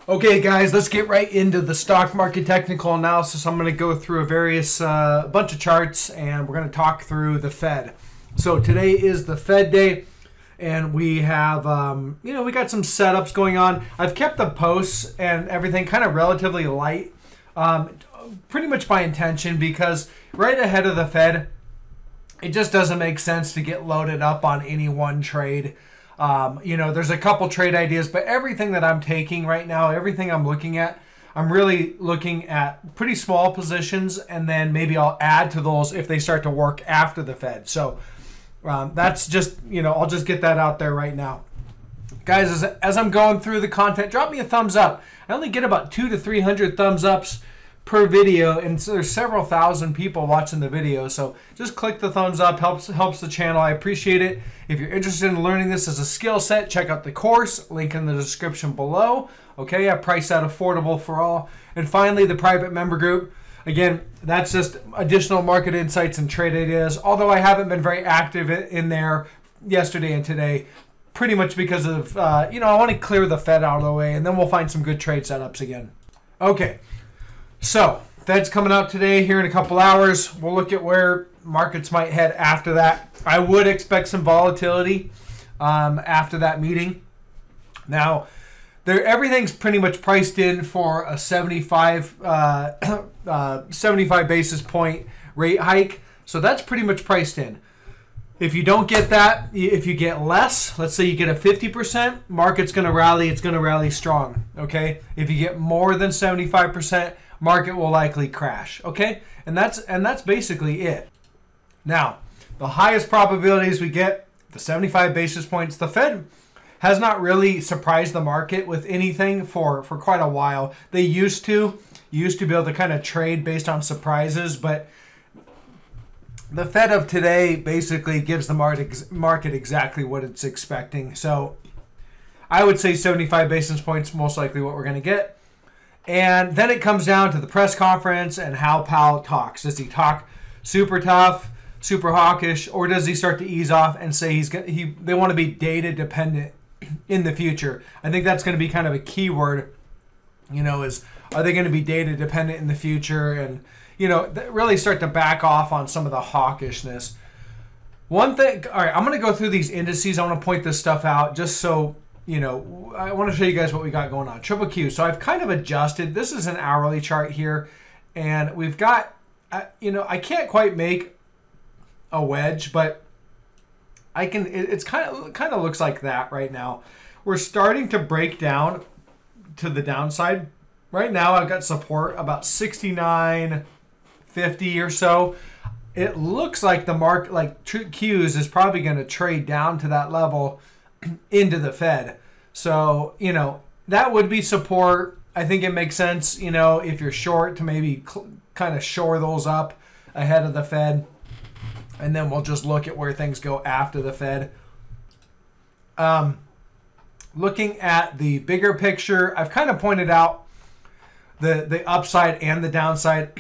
Okay, guys, let's get right into the stock market technical analysis. I'm going to go through a various bunch of charts, and we're going to talk through the Fed. So today is the Fed day, and we have, we got some setups going on. I've kept the posts and everything kind of relatively light, pretty much by intention, because right ahead of the Fed, it just doesn't make sense to get loaded up on any one trade. There's a couple trade ideas, but everything that I'm taking right now, everything I'm looking at, I'm really looking at pretty small positions, and then maybe I'll add to those if they start to work after the Fed. So that's just, I'll just get that out there right now. Guys, as I'm going through the content, drop me a thumbs up. I only get about 200 to 300 thumbs ups per video, and so there's several thousand people watching the video, so just click the thumbs up. Helps the channel. I appreciate it. If you're interested in learning this as a skill set, check out the course, link in the description below. Okay, I price that affordable for all. And finally, the private member group. Again, that's just additional market insights and trade ideas, although I haven't been very active in there yesterday and today, pretty much because of I want to clear the Fed out of the way, and then we'll find some good trade setups again. Okay. So, Fed's coming out today here in a couple hours. We'll look at where markets might head after that. I would expect some volatility after that meeting. Now, everything's pretty much priced in for a 75 basis point rate hike. So that's pretty much priced in. If you don't get that, if you get less, let's say you get a 50%, market's going to rally. It's going to rally strong. Okay. If you get more than 75%, market will likely crash. Okay, and that's basically it. Now, the highest probabilities we get the 75 basis points. The Fed has not really surprised the market with anything for quite a while. They used to be able to kind of trade based on surprises, but the Fed of today basically gives the market exactly what it's expecting. So I would say 75 basis points most likely what we're going to get. And then it comes down to the press conference and how Powell talks. Does he talk super tough, super hawkish, or does he start to ease off and say they want to be data dependent in the future? I think that's going to be kind of a key word, is are they going to be data dependent in the future, and really start to back off on some of the hawkishness. One thing, all right, I'm going to go through these indices. I want to point this stuff out just so I want to show you guys what we got going on. Triple Q. So I've kind of adjusted. This is an hourly chart here, and we've got, I can't quite make a wedge, but I can. It's kind of looks like that right now. We're starting to break down to the downside. Right now, I've got support about 69.50 or so. It looks like the market, like Qs, is probably going to trade down to that level into the Fed. So, that would be support. I think it makes sense, if you're short, to maybe kind of shore those up ahead of the Fed. And then we'll just look at where things go after the Fed. Looking at the bigger picture, I've kind of pointed out the upside and the downside.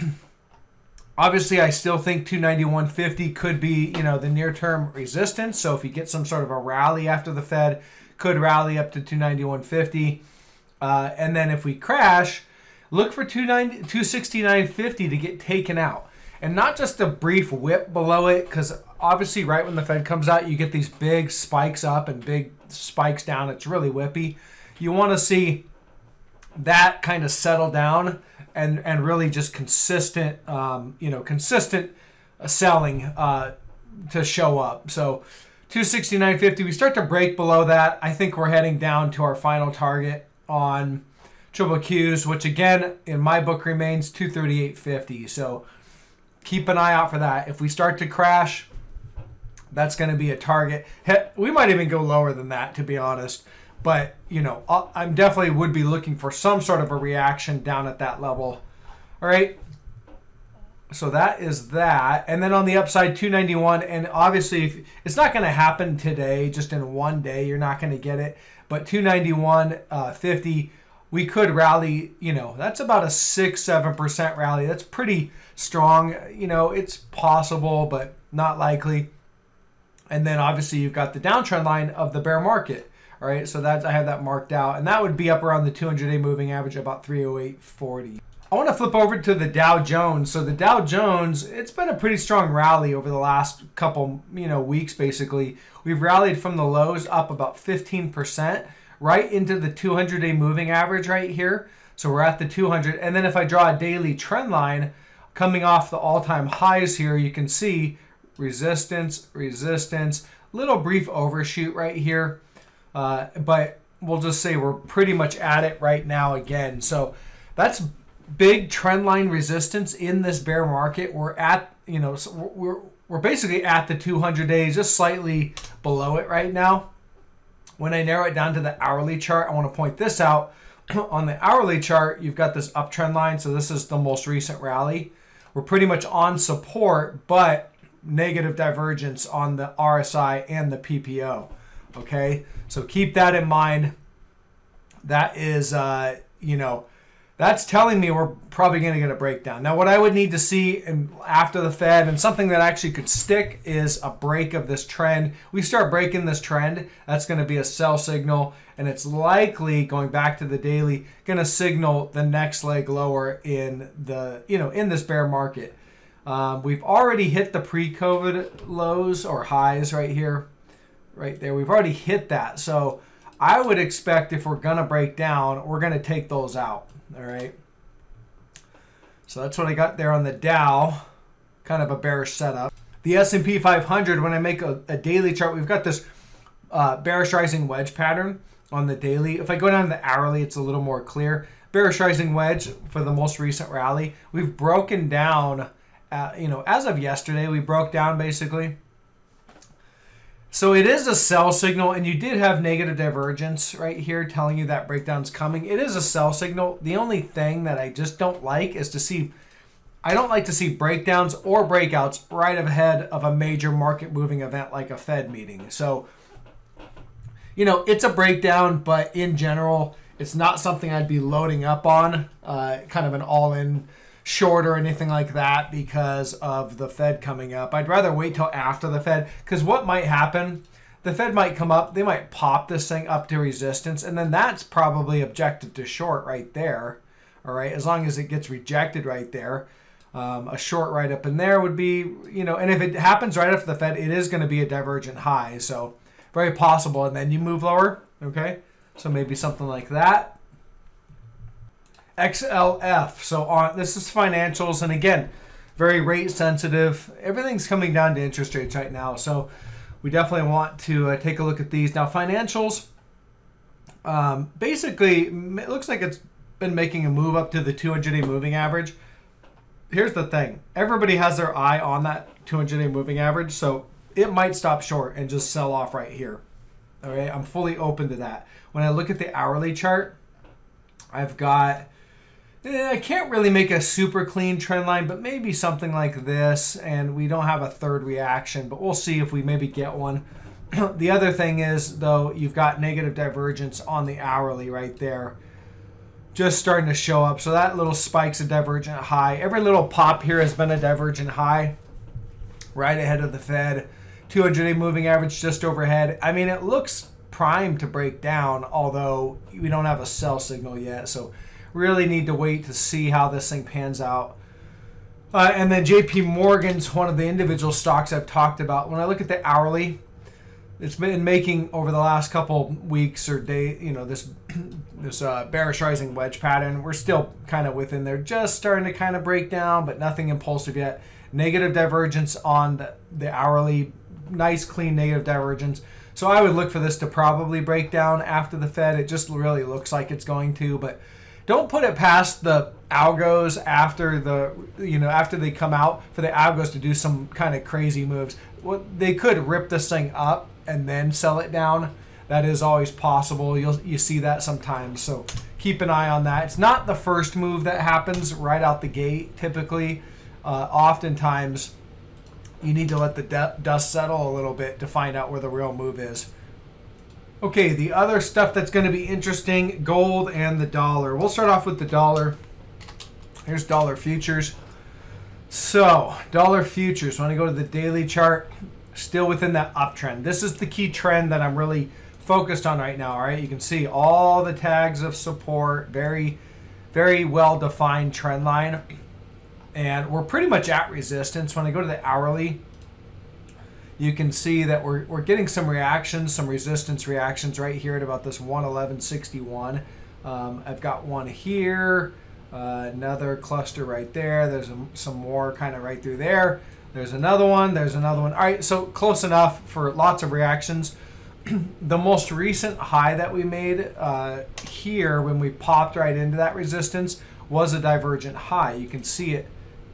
Obviously, I still think 291.50 could be, the near-term resistance. So if you get some sort of a rally after the Fed, could rally up to 291.50. And then if we crash, look for 269.50 to get taken out. And not just a brief whip below it, because obviously right when the Fed comes out, you get these big spikes up and big spikes down. It's really whippy. You want to see that kind of settle down and really just consistent, consistent selling to show up. So 269.50, we start to break below that. I think we're heading down to our final target on triple Qs, which again, in my book remains 238.50. So keep an eye out for that. If we start to crash, that's going to be a target. We might even go lower than that, to be honest. But, I'm definitely would be looking for some sort of a reaction down at that level. All right. So that is that. And then on the upside, 291. And obviously, it's not going to happen today, just in one day. You're not going to get it. But 291.50, we could rally. That's about a 6-7% rally. That's pretty strong. It's possible, but not likely. And then obviously, you've got the downtrend line of the bear market. All right, so that's, I have that marked out, and that would be up around the 200-day moving average, about 308.40. I want to flip over to the Dow Jones. So the Dow Jones, it's been a pretty strong rally over the last couple, weeks. Basically, we've rallied from the lows up about 15%, right into the 200-day moving average right here. So we're at the 200, and then if I draw a daily trend line coming off the all-time highs here, you can see resistance, resistance, little brief overshoot right here. But we'll just say we're pretty much at it right now again. So that's big trend line resistance in this bear market. We're at, we're basically at the 200 days, just slightly below it right now. When I narrow it down to the hourly chart, I want to point this out. On the hourly chart, you've got this uptrend line. So this is the most recent rally. We're pretty much on support, but negative divergence on the RSI and the PPO. Okay, so keep that in mind. That is, that's telling me we're probably going to get a breakdown. Now, what I would need to see after the Fed, and something that actually could stick, is a break of this trend. We start breaking this trend, that's going to be a sell signal, and it's likely, going back to the daily, going to signal the next leg lower in the, in this bear market. We've already hit the pre-COVID lows or highs right here. Right there, we've already hit that. So I would expect if we're going to break down, we're going to take those out. All right. So that's what I got there on the Dow, kind of a bearish setup. The S&P 500, when I make a daily chart, we've got this bearish rising wedge pattern on the daily. If I go down to the hourly, it's a little more clear. Bearish rising wedge for the most recent rally. We've broken down, as of yesterday, we broke down basically. So it is a sell signal, and you did have negative divergence right here telling you that breakdown's coming. It is a sell signal. The only thing that I just don't like is I don't like to see breakdowns or breakouts right ahead of a major market moving event like a Fed meeting. So, it's a breakdown, but in general, it's not something I'd be loading up on, kind of an all-in short or anything like that because of the Fed coming up. I'd rather wait till after the Fed, because what might happen, the Fed might come up, they might pop this thing up to resistance, and then that's probably objective to short right there. All right, as long as it gets rejected right there. A short right up in there would be, and if it happens right after the Fed, it is going to be a divergent high. So very possible, and then you move lower. Okay, so maybe something like that. XLF. So this is financials, and again, very rate sensitive. Everything's coming down to interest rates right now, so we definitely want to take a look at these. Now, financials, basically, it looks like it's been making a move up to the 200-day moving average. Here's the thing. Everybody has their eye on that 200-day moving average, so it might stop short and just sell off right here. All right, I'm fully open to that. When I look at the hourly chart, I've got... I can't really make a super clean trend line, but maybe something like this, and we don't have a third reaction, but we'll see if we maybe get one. The other thing is, though, you've got negative divergence on the hourly right there, just starting to show up. So that little spike's a divergent high. Every little pop here has been a divergent high right ahead of the Fed. 200-day moving average just overhead. I mean, it looks primed to break down, although we don't have a sell signal yet, so really need to wait to see how this thing pans out. And then JP Morgan's one of the individual stocks I've talked about. When I look at the hourly, it's been making over the last couple weeks or day, this bearish rising wedge pattern. We're still kind of within there, just starting to kind of break down, but nothing impulsive yet. Negative divergence on the hourly, nice clean negative divergence. So I would look for this to probably break down after the Fed. It just really looks like it's going to, but don't put it past the algos after after they come out for the algos to do some kind of crazy moves. They could rip this thing up and then sell it down. That is always possible. You see that sometimes. So keep an eye on that. It's not the first move that happens right out the gate. Typically, oftentimes, you need to let the dust settle a little bit to find out where the real move is. Okay, the other stuff that's going to be interesting, gold and the dollar. We'll start off with the dollar. Here's dollar futures. So, dollar futures, when I go to the daily chart, still within that uptrend. This is the key trend that I'm really focused on right now. All right, you can see all the tags of support, very, very well defined trend line, and we're pretty much at resistance. When I go to the hourly, you can see that we're getting some reactions, some resistance reactions right here at about this 111.61. I've got one here, another cluster right there. There's some more kind of right through there. There's another one. There's another one. All right, so close enough for lots of reactions. The most recent high that we made here when we popped right into that resistance was a divergent high. You can see it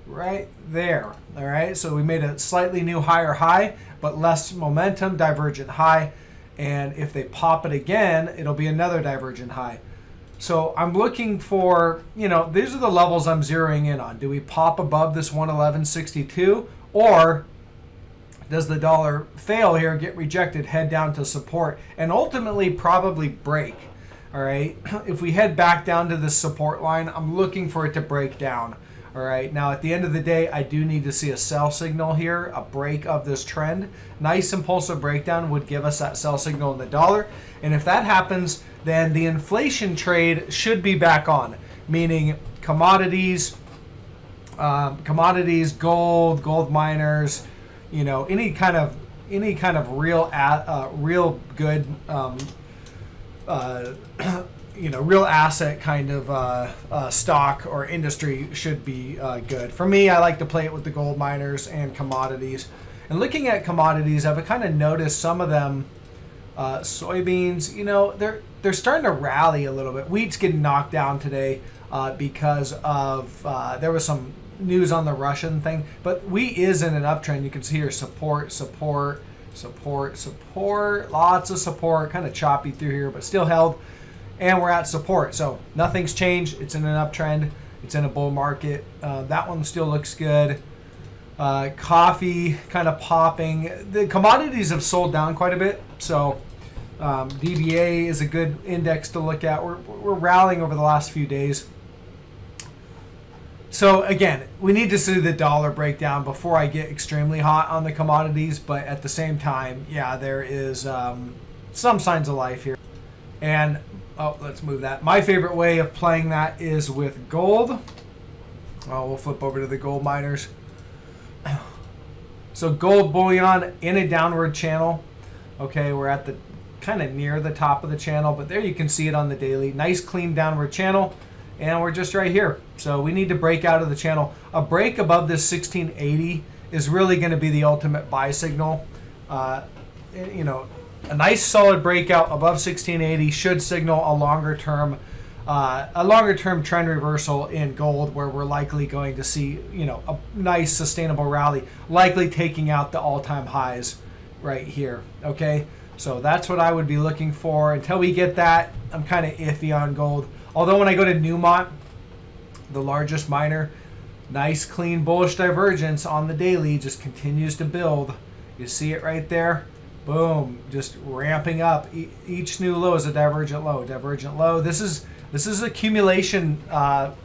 right there. All right, so we made a slightly new higher high, but less momentum, divergent high. And if they pop it again, it'll be another divergent high. So I'm looking for, these are the levels I'm zeroing in on. Do we pop above this 111.62, or does the dollar fail here, get rejected, head down to support, and ultimately probably break? All right, if we head back down to this support line, I'm looking for it to break down. All right, now at the end of the day, I do need to see a sell signal here, a break of this trend. Nice impulsive breakdown would give us that sell signal in the dollar. And if that happens, then the inflation trade should be back on, meaning commodities, gold miners, any kind of real good real asset kind of stock or industry should be good. For me, I like to play it with the gold miners and commodities. And looking at commodities, I've kind of noticed some of them, soybeans, they're starting to rally a little bit. Wheat's getting knocked down today because of there was some news on the Russian thing, but wheat is in an uptrend. You can see here support, lots of support, kind of choppy through here, but still held. And we're at support, so nothing's changed. It's in an uptrend. It's in a bull market. That one still looks good. Coffee kind of popping. The commodities have sold down quite a bit, so DBA is a good index to look at. We're rallying over the last few days. So again, we need to see the dollar breakdown before I get extremely hot on the commodities, but at the same time, yeah, there is some signs of life here. And let's move that. My favorite way of playing that is with gold. We'll flip over to the gold miners. So gold bullion in a downward channel. Okay, we're at the kind of near the top of the channel, but there you can see it on the daily. Nice clean downward channel, and we're just right here. So we need to break out of the channel. A break above this 1680 is really going to be the ultimate buy signal. A nice solid breakout above 1680 should signal a longer term trend reversal in gold, where we're likely going to see a nice sustainable rally, likely taking out the all-time highs right here. Okay, so that's what I would be looking for. Until we get that, I'm kind of iffy on gold. Although when I go to Newmont, the largest miner, nice clean bullish divergence on the daily, just continues to build. You see it right there. Boom, just ramping up. Each new low is a divergent low, divergent low. This is accumulation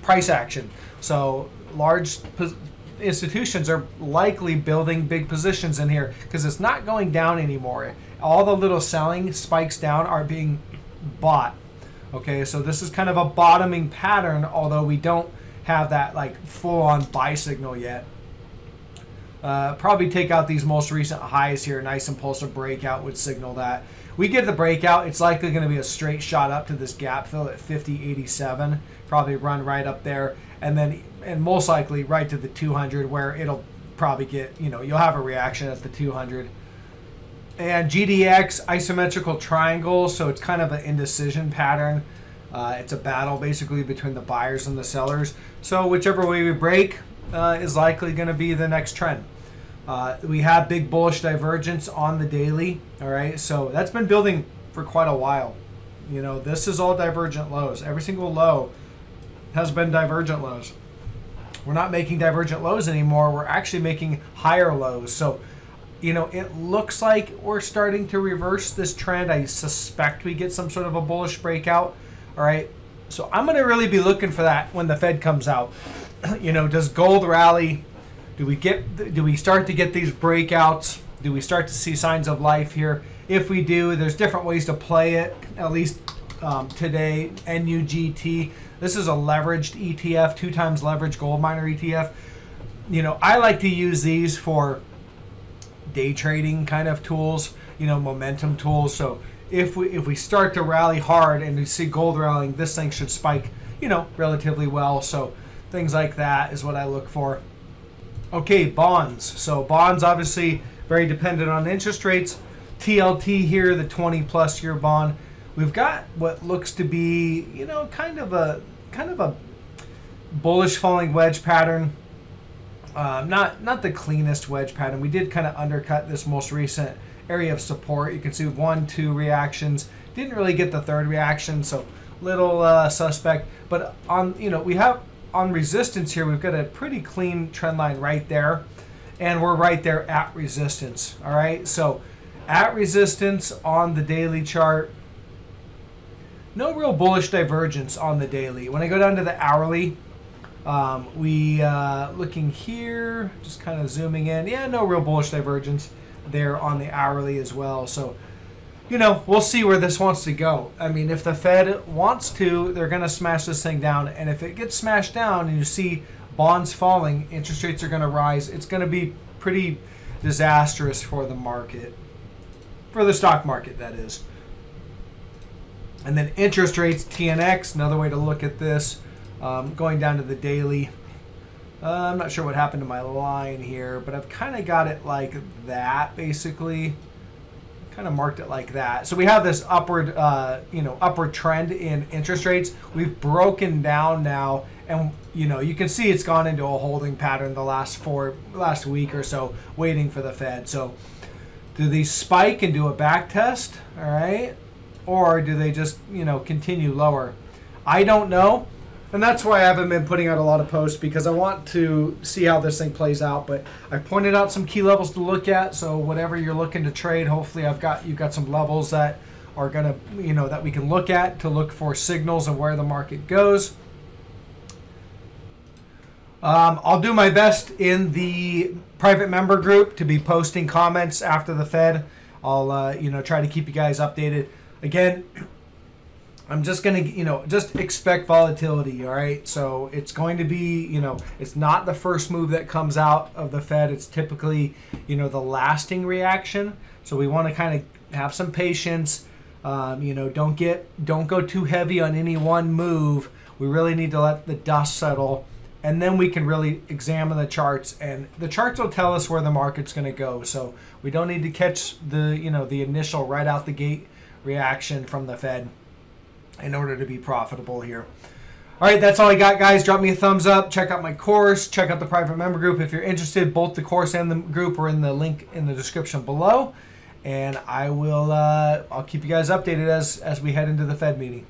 price action. So large institutions are likely building big positions in here because it's not going down anymore. All the little selling spikes down are being bought. Okay, so this is kind of a bottoming pattern, although we don't have that like full-on buy signal yet. Probably take out these most recent highs here. Nice impulsive breakout would signal that. We get the breakout, it's likely going to be a straight shot up to this gap fill at 50.87. Probably run right up there, and most likely right to the 200, where it'll probably get, you'll have a reaction at the 200. And GDX isometrical triangle, so it's kind of an indecision pattern. It's a battle basically between the buyers and the sellers. So whichever way we break is likely going to be the next trend. We have big bullish divergence on the daily. All right, so that's been building for quite a while. This is all divergent lows. Every single low has been divergent lows. We're not making divergent lows anymore. We're actually making higher lows. So, it looks like we're starting to reverse this trend. I suspect we get some sort of a bullish breakout. All right, so I'm going to really be looking for that when the Fed comes out. Does gold rally? Do we start to get these breakouts? Do we start to see signs of life here? If we do, there's different ways to play it, at least today. NUGT. This is a leveraged ETF, 2 times leveraged gold miner ETF. You know, I like to use these for day trading kind of tools, you know, momentum tools. So if we start to rally hard and we see gold rallying, this thing should spike, you know, relatively well. So things like that is what I look for. Okay, bonds. So bonds obviously very dependent on interest rates. TLT here, the 20+ year bond. We've got what looks to be, you know, kind of a bullish falling wedge pattern. Not the cleanest wedge pattern. We did kind of undercut this most recent area of support. You can see 1, 2 reactions. Didn't really get the third reaction, so little suspect. But on, you know, we have on resistance here, we've got a pretty clean trend line right there, and we're right there at resistance. All right, so at resistance on the daily chart. No real bullish divergence on the daily. When I go down to the hourly, looking here, just kind of zooming in. Yeah, no real bullish divergence there on the hourly as well. So, you know, we'll see where this wants to go. I mean, if the Fed wants to, they're going to smash this thing down. And if it gets smashed down and you see bonds falling, interest rates are going to rise, it's going to be pretty disastrous for the market. For the stock market, that is. And then interest rates, TNX, another way to look at this. Going down to the daily. I'm not sure what happened to my line here, but I've kind of got it like that, basically. Kind of marked it like that. So we have this upward, upward trend in interest rates. We've broken down now, and you know, you can see it's gone into a holding pattern the last week or so, waiting for the Fed. So do these spike and do a back test, all right? Or do they just, you know, continue lower? I don't know. And that's why I haven't been putting out a lot of posts, because I want to see how this thing plays out. But I pointed out some key levels to look at. So whatever you're looking to trade, hopefully you've got some levels that are gonna, you know, that we can look at to look for signals of where the market goes. I'll do my best in the private member group to be posting comments after the Fed. I'll try to keep you guys updated. Again, I'm just going to, just expect volatility, all right? So it's going to be, it's not the first move that comes out of the Fed. It's typically, the lasting reaction. So we want to kind of have some patience. Don't go too heavy on any one move. We really need to let the dust settle, and then we can really examine the charts, and the charts will tell us where the market's going to go. So we don't need to catch the, the initial right out the gate reaction from the Fed in order to be profitable here. All right, that's all I got, guys. Drop me a thumbs up. Check out my course. Check out the private member group if you're interested. Both the course and the group are in the link in the description below. And I'll keep you guys updated as we head into the Fed meeting.